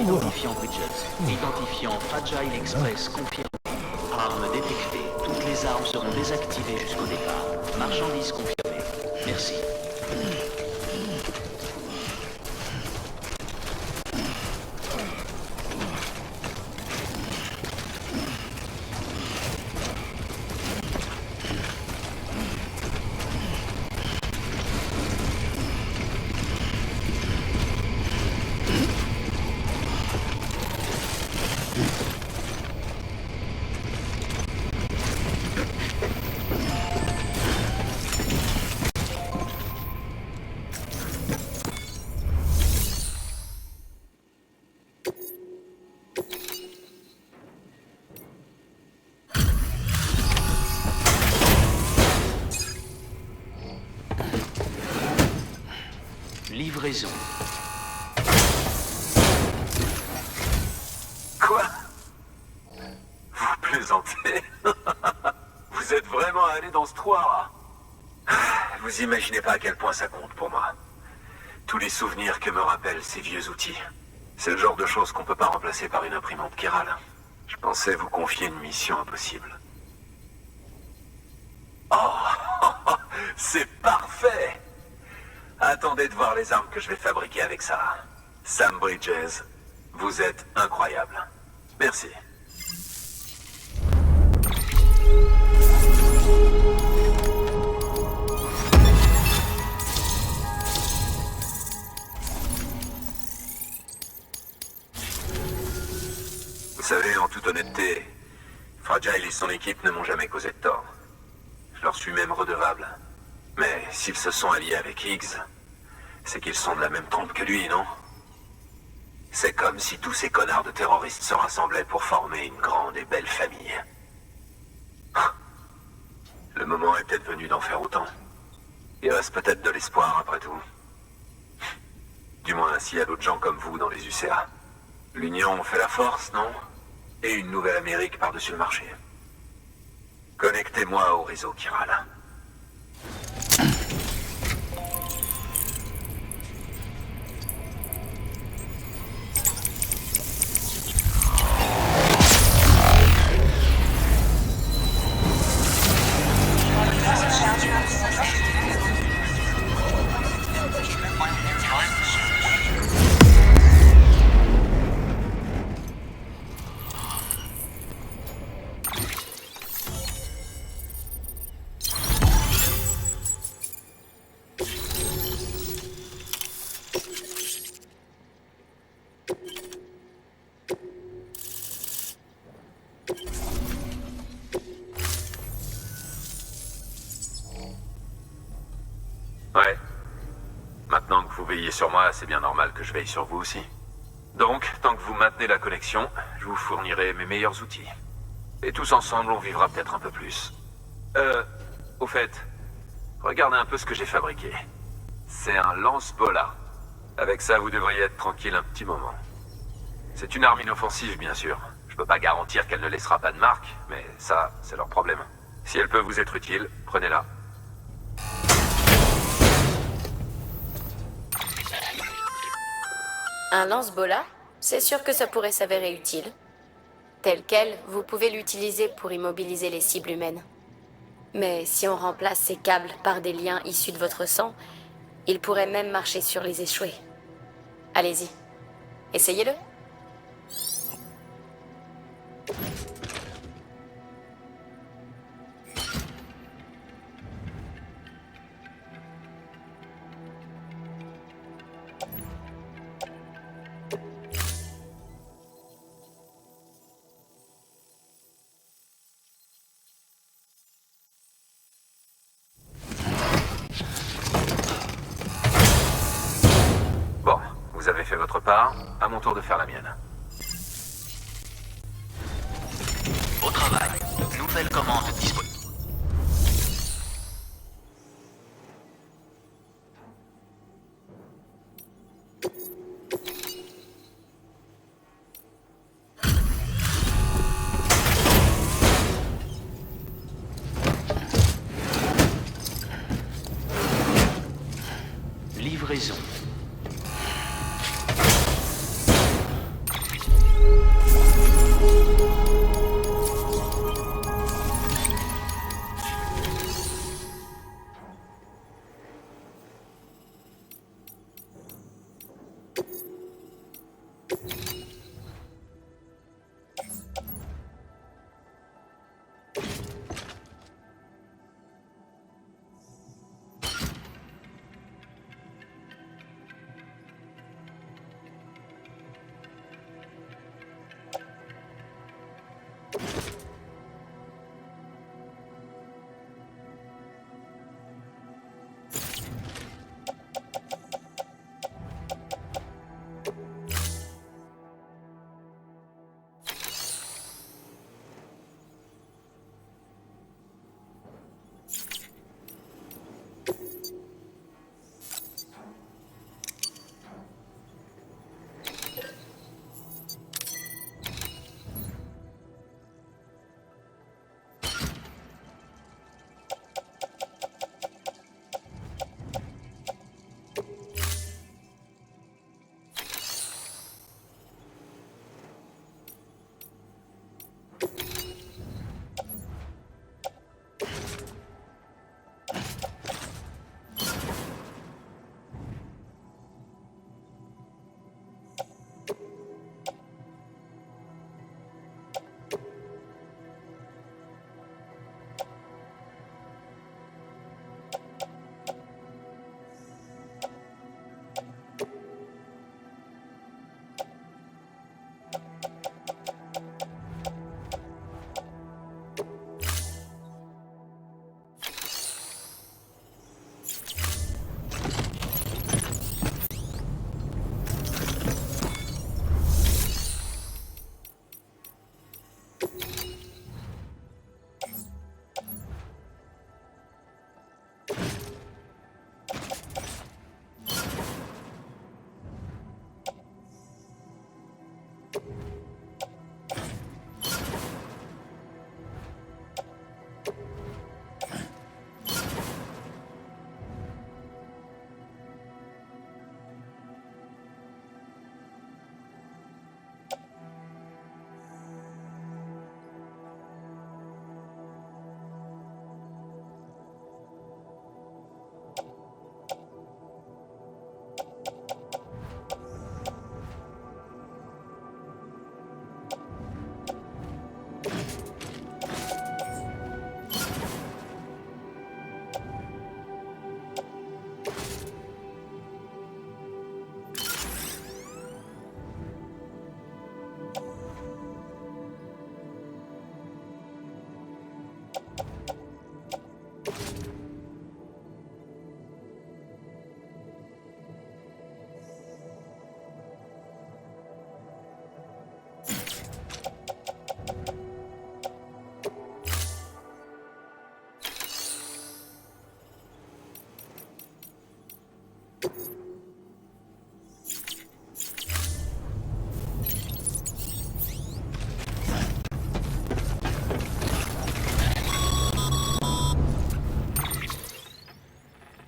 Identifiant Bridges. Identifiant Fragile Express confirmé. Armes détectées. Toutes les armes seront désactivées jusqu'au départ. Marchandises confirmées. Merci. Livraison. Quoi? Vous plaisantez? Vous êtes vraiment allé dans ce trou? Vous imaginez pas à quel point ça compte pour moi. Tous les souvenirs que me rappellent ces vieux outils. C'est le genre de choses qu'on peut pas remplacer par une imprimante chirale. Je pensais vous confier une mission impossible. Oh, c'est parfait! Attendez de voir les armes que je vais fabriquer avec ça. Sam Bridges, vous êtes incroyable. Merci. Vous savez, en toute honnêteté, Fragile et son équipe ne m'ont jamais causé de tort. Je leur suis même redevable. Mais s'ils se sont alliés avec Higgs, c'est qu'ils sont de la même trempe que lui, non? C'est comme si tous ces connards de terroristes se rassemblaient pour former une grande et belle famille. Le moment est peut-être venu d'en faire autant. Il reste peut-être de l'espoir après tout. Du moins, s'il y a d'autres gens comme vous dans les UCA. L'union fait la force, non? Et une nouvelle Amérique par-dessus le marché. Connectez-moi au réseau chiral. Ouais. Maintenant que vous veillez sur moi, c'est bien normal que je veille sur vous aussi. Donc, tant que vous maintenez la connexion, je vous fournirai mes meilleurs outils. Et tous ensemble, on vivra peut-être un peu plus. Au fait, regardez un peu ce que j'ai fabriqué. C'est un lance-bola. Avec ça, vous devriez être tranquille un petit moment. C'est une arme inoffensive, bien sûr. Je peux pas garantir qu'elle ne laissera pas de marque, mais ça, c'est leur problème. Si elle peut vous être utile, prenez-la. Un lance-bola? C'est sûr que ça pourrait s'avérer utile. Tel quel, vous pouvez l'utiliser pour immobiliser les cibles humaines. Mais si on remplace ces câbles par des liens issus de votre sang, il pourrait même marcher sur les échoués. Allez-y. Essayez-le. Bon, vous avez fait votre part, à mon tour de faire la mienne. Au travail. Nouvelle commande disponible. Livraison.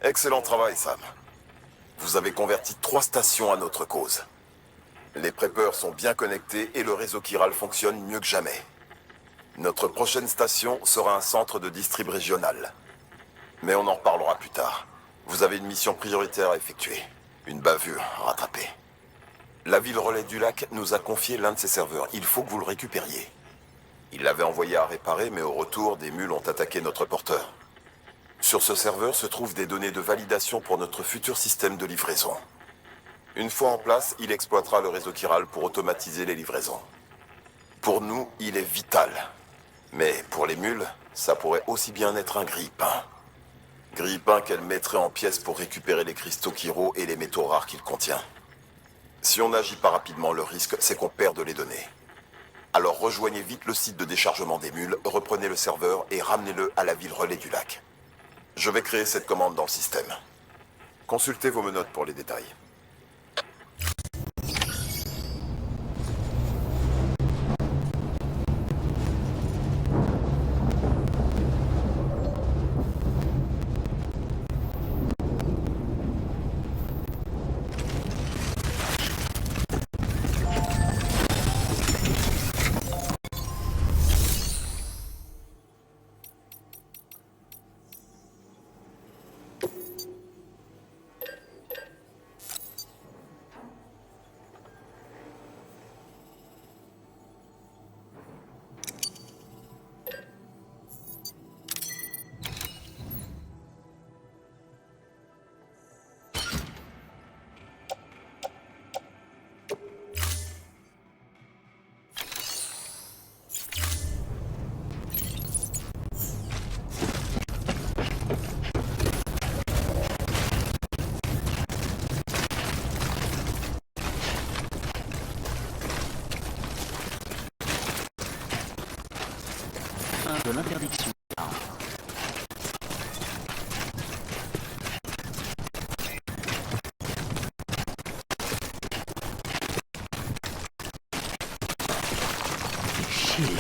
Excellent travail, Sam. Vous avez converti 3 stations à notre cause. Les preppers sont bien connectés et le réseau chiral fonctionne mieux que jamais. Notre prochaine station sera un centre de distrib régional. Mais on en reparlera plus tard. Vous avez une mission prioritaire à effectuer. Une bavure à rattraper. La ville relais du lac nous a confié l'un de ses serveurs. Il faut que vous le récupériez. Il l'avait envoyé à réparer, mais au retour, des mules ont attaqué notre porteur. Sur ce serveur se trouvent des données de validation pour notre futur système de livraison. Une fois en place, il exploitera le réseau chiral pour automatiser les livraisons. Pour nous, il est vital. Mais pour les mules, ça pourrait aussi bien être un grille-pain. Grille-pain qu'elle mettrait en pièces pour récupérer les cristaux Kiro et les métaux rares qu'il contient. Si on n'agit pas rapidement, le risque, c'est qu'on perde les données. Alors rejoignez vite le site de déchargement des mules, reprenez le serveur et ramenez-le à la ville relais du lac. Je vais créer cette commande dans le système. Consultez vos menottes pour les détails. Fin de l'interdiction. Chier.